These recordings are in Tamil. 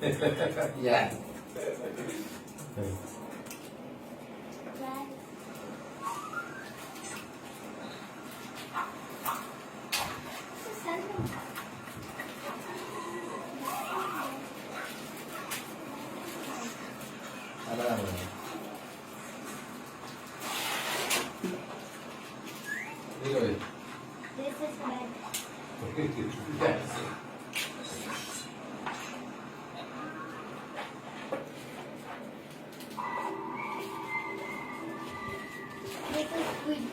Yeah. This is bad. This is good.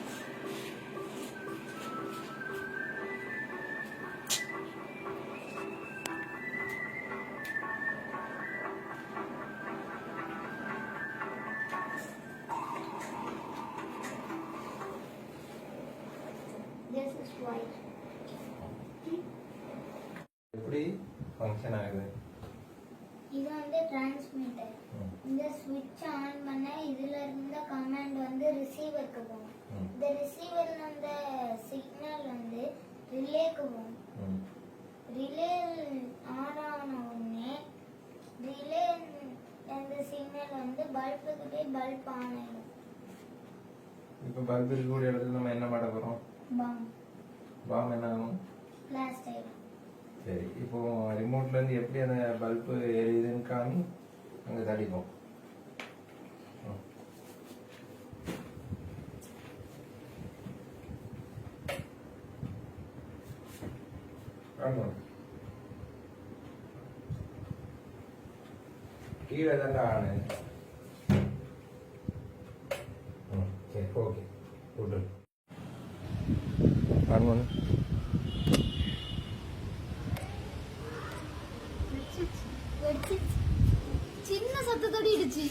This is white. எப்படி ஃபங்க்ஷன் ஆகுது? இது வந்து டிரான்ஸ்மிட்டர். இந்த ஸ்விட்ச் ஆன் பண்ண இதுல இருந்த கமாண்ட் வந்து ரிசீவருக்கு போகும். இந்த ரிசீவர்ல இருந்த சிக்னல் வந்து ரிலேக்கு போகும். ரிலே ஆன் ஆன உடனே ரிலே அந்த சிக்னல் வந்து பல்புக்கு போய் பல்ப் ஆன் ஆயிடும். இப்போ பல்ப் இருக்கக்கூடிய இடத்துல நம்ம என்ன பண்ண போறோம்? பாம் என்ன ஆகும்? பிளாஸ்ட் ஆயிடும். சரி, இப்போ ரிமோட்ல இருந்து எப்படி அந்த பல்பு எரியுதுன்னு காமி அங்க தடிப்போம். கீழே தாண்டா ஆனு. சரி, ஓகே போட்டு ஆன் சின்ன சத்தத்தோட இடிச்சு